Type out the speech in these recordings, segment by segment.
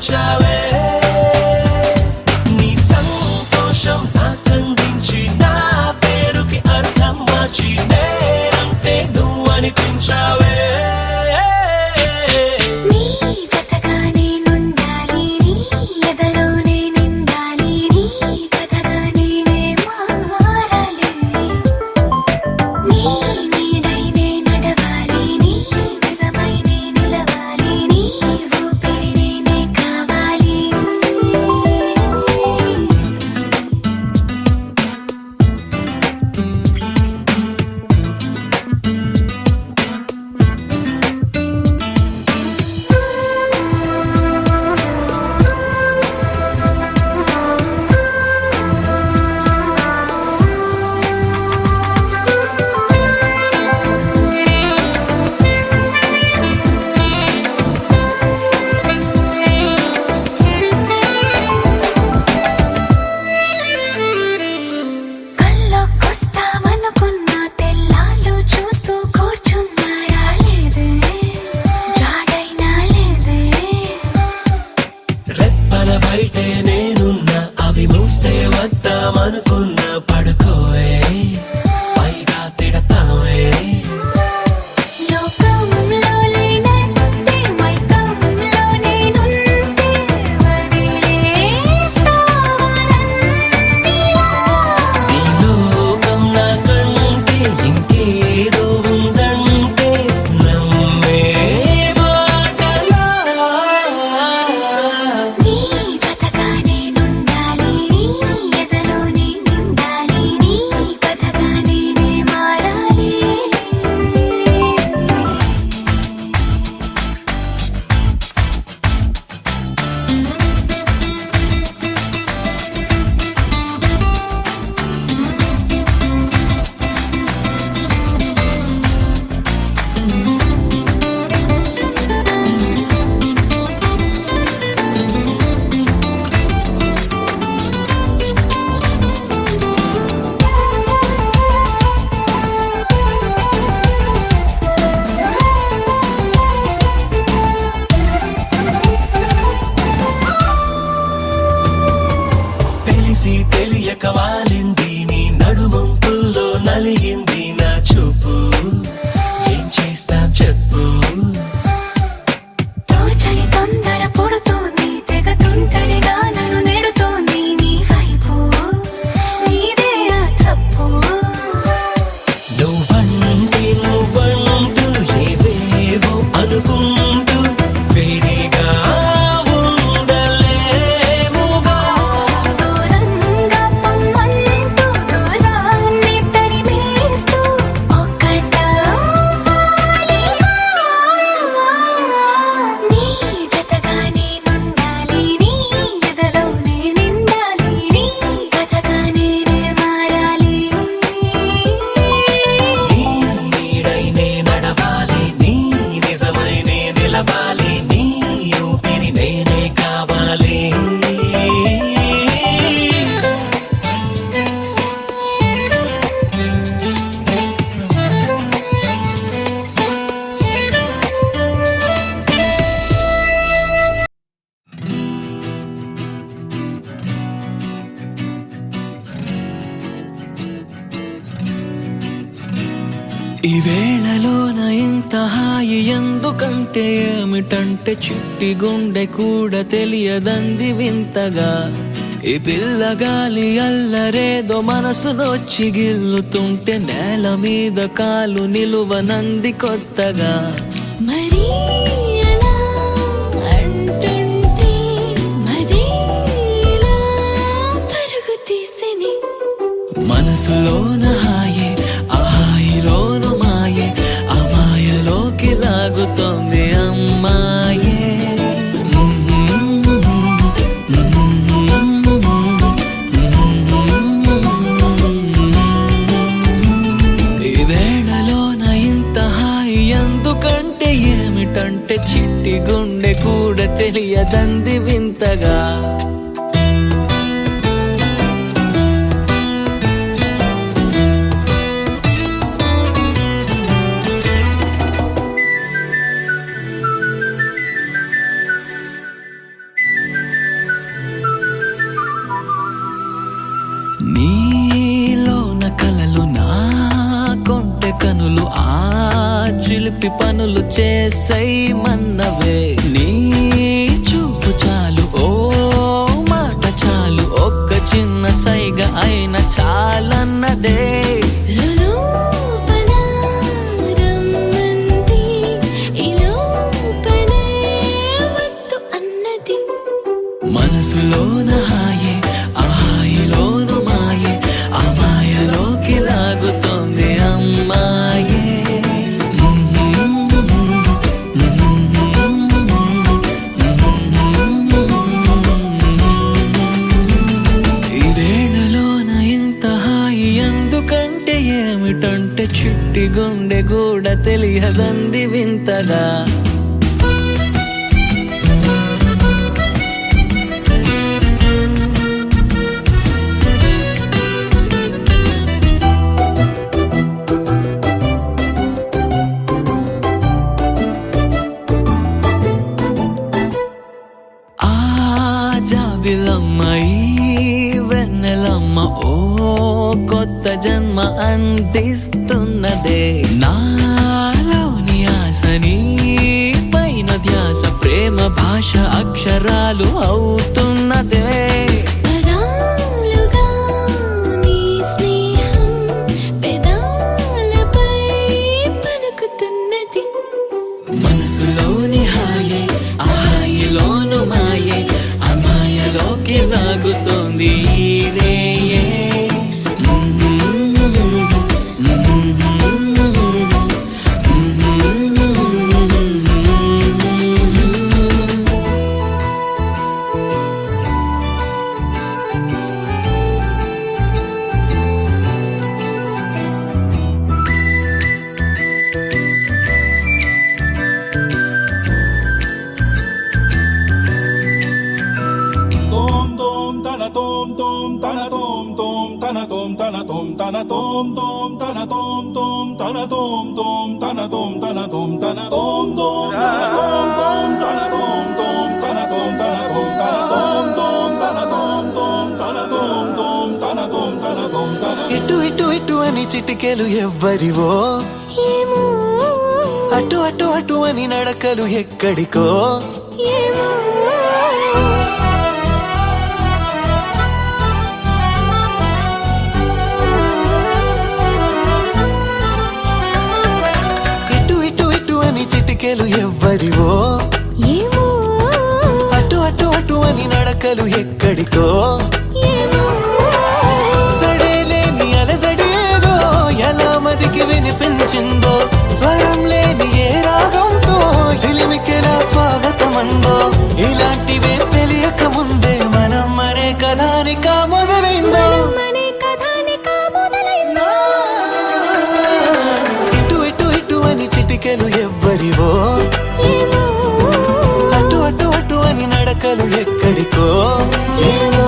కనిపించావే నీ సంతోషం నాకందించి నా పేరుకి అర్థం మార్చి నేనంటే నువ్వు అనిపించావే బయటే నేనున్నా అవి మూస్తే వద్దామనుకున్నా పడుకోవే పైగా తిడతావే ఈ లోకం నాకంటే ఇంకేదో ఉందంటే నమ్మే తెలియక వాలింది నీ నడుమంపుల్లో నలిగింది నా చూపు ఏం చేస్తాం చెప్పు తోచని తొందర పుడుతోంది తెగ తుంటరిగా నన్ను నెడుతోంది నీ వైపు నీదే నా తప్పు నువ్వంటూ ఏవేవో అనుకుంటూ వేడిగా ఈ వేళలోన ఇంత హాయి ఎందుకంటే ఏమిటంటే చిట్టి గుండె కూడా తెలియదంది వింతగా ఈ పిల్లగాలి అల్లరేదో మనసునొచ్చి గిల్లుతుంటే నేల మీద కాలు నిలువనంది కొత్తగా మరి అలా అంటుంటే మదిలా పరుగు తీసని మనసులోన హాయే ఆ హాయిలోను మాయే ఆ మాయలోకి లాగుతోంది అమ్మాయే ఈ వేళలోన ఇంత హాయి ఎందుకంటే ఏమిటంటే చిట్టి గుండె కూడా తెలియదంది వింతగా పనులు చేసై మన్నవే. నీ చూపు చాలు, ఓ మాట చాలు, ఒక్క చిన్న సైగ అయిన చాలన్నదే. లోపల రమ్మంది, ఈ లోపలే వద్దు అన్నది. మనసులోన హాయే, ఆ హాయిలోను మాయే, ఆ మాయలోకి లాగుతోంది అమ్మాయే. ఈ వేళలోన ఇంత హాయి ఎందుకంటే ఏమిటంటే చిట్టి గుండె కూడా తెలియదంది వింతగా. జాబిలమ్మ ఈ వెన్నెలమ్మ, ఓ కొత్త జన్మ అందిస్తున్నదే. నాలోని ఆశని పైన ధ్యాస, ప్రేమ భాష అక్షరాలు అవుతున్నదే. పదాలుగా నీ స్నేహం పెదాలపై పలుకుతున్నది. మనసులోని హాయే, ఆ హాయిలోను మాయే, ఆ మాయలోకి లాగుతోంది ఈ రేయే. Tom tom tana tom tom tana tom tom tana tom tana tom tana tom tom tana tom tom tana tom tom tana tom tana tom tana tom tom tana tom tom tana tom tom tana tom tana tom tana tom tom tana tom tom tana tom tom tana tom tana tom tana. ఇటు ఇటు ఇటు అని చిటికెలు ఎవ్వరివో, ఏమో అటు అటు అటు అని నడకలు ఎక్కడికో. ఏమో ఇటు ఇటు ఇటు అని చిటికెలు ఎవ్వరివో, ఏమో అటు అటు అటు అని నడకలు ఎక్కడికో. ఏమో సడేలేని అలజడి ఏదో ఎలా మదికి వినిపించిందో, స్వరం లేని ఏ రాగంతో చిలిమికెలా స్వాగతమందో. ఇలాంటివే తెలియక ముందే మనం మరే కథానిక మొదలైందో. మనే కథానిక మొదలైందో. ఇటు ఇటు ఇటు అని చిటికెలు ఎవ్వరివో, ఏమో అటు అటు అటు అని నడకలు ఎక్కడికో. ఏమో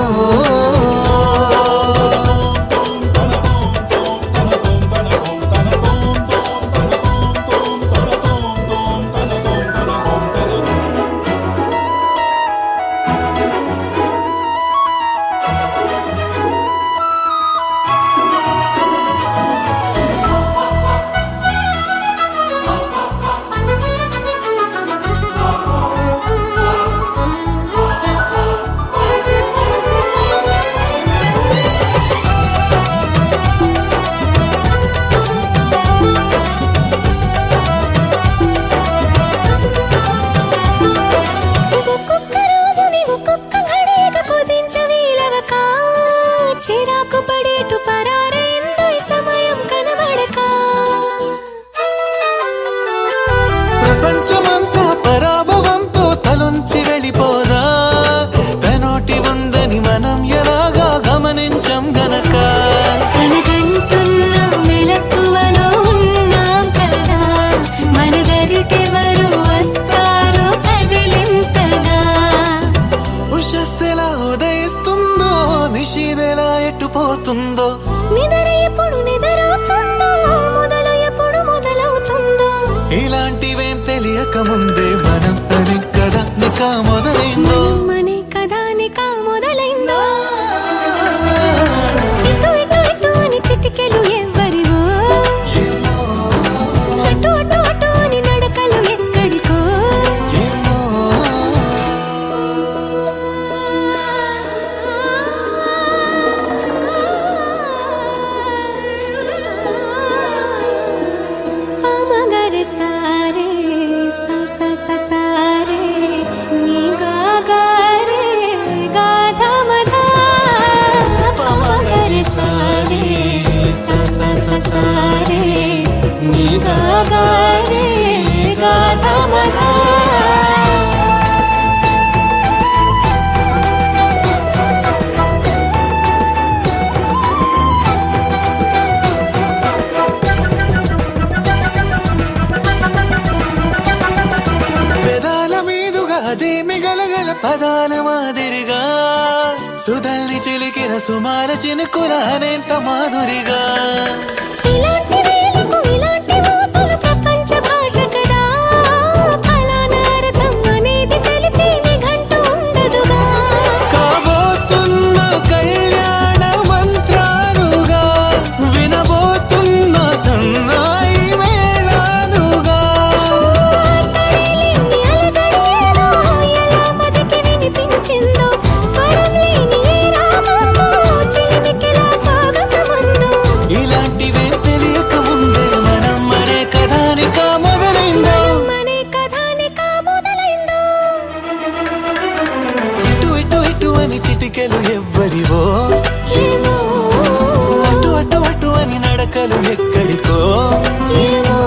ససారే నీ గాగారే గాధా మధా పాగరే సారే ససారే నీ గాగారే గాధా మధా పెదాల మీదుగా అదేమి గలగల పదాల మాదిరిగా సుధల్ని చిలికిన సుమాల చినుకుల అనేంత మాధురిగా ఇలాంటి వేలకు ఇలాంటి మోసులు ప్రపంచ భాష కదా ఫలానా అర్థం అనేది తెలిపే నిఘంటు ఉండదుగా కాబోతున్న కళ్యాణ మంత్రాలుగా వినబోతున్న సన్నాయి మేళాలుగా సరేలేని అలజడేదో ఎలా మదికి వినిపించిందో స్వరం లేని ఏ రాగంతో చిలిమికిలా స్వాగతమందో ఇలాంటివే తెలియక ముందే మనం మరే కథానిక మొదలైందో మనే కథానిక మొదలైందో ఇటు ఇటు ఇటు అని చిటికెలు ఎవ్వరివో ఏమో అటు అటు అటు అని నడకలు ఎక్కడికో ఏమో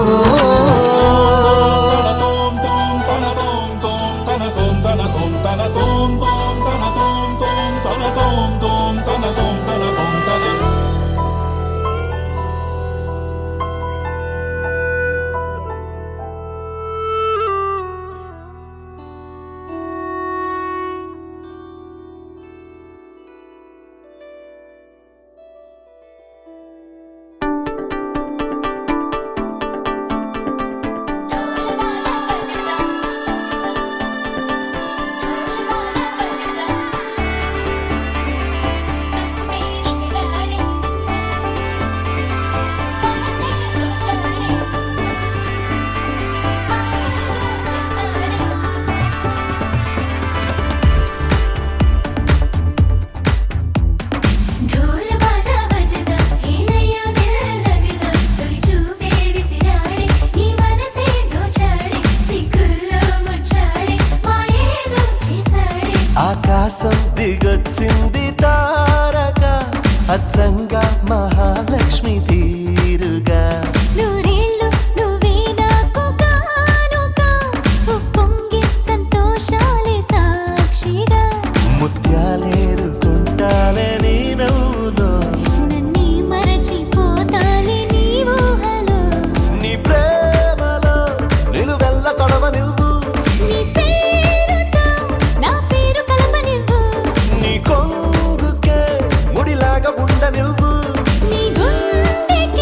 ढोल बाजा बजदा हे नैया दिल लगदा तोरी చూపే విసిరాడే నీ మనసే దోచాడే సిగ్గుల్లో ముచ్చాడే మాయేదో చేసాడే ఆకాశం దిగొచ్చింది తారక అచ్చంగా మహాలక్ష్మి తీరుగా నూరేళ్ళు నువ్వే నాకు కానుక ఉప్పొంగే సంతోషాలే సాక్షిగా ముత్యాలేరుకుంటాలే నీ నవ్వులో నన్నే మరచిపోతాలే నీ ఊహలో నీ ప్రేమలో నిలువెల్ల తడవ నువ్వు నీ పేరుతో నా పేరు కలపనివ్వు నీ కొంగుకే ముడిలాగా ఉండ నువ్వు నీ గుండెకి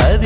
అది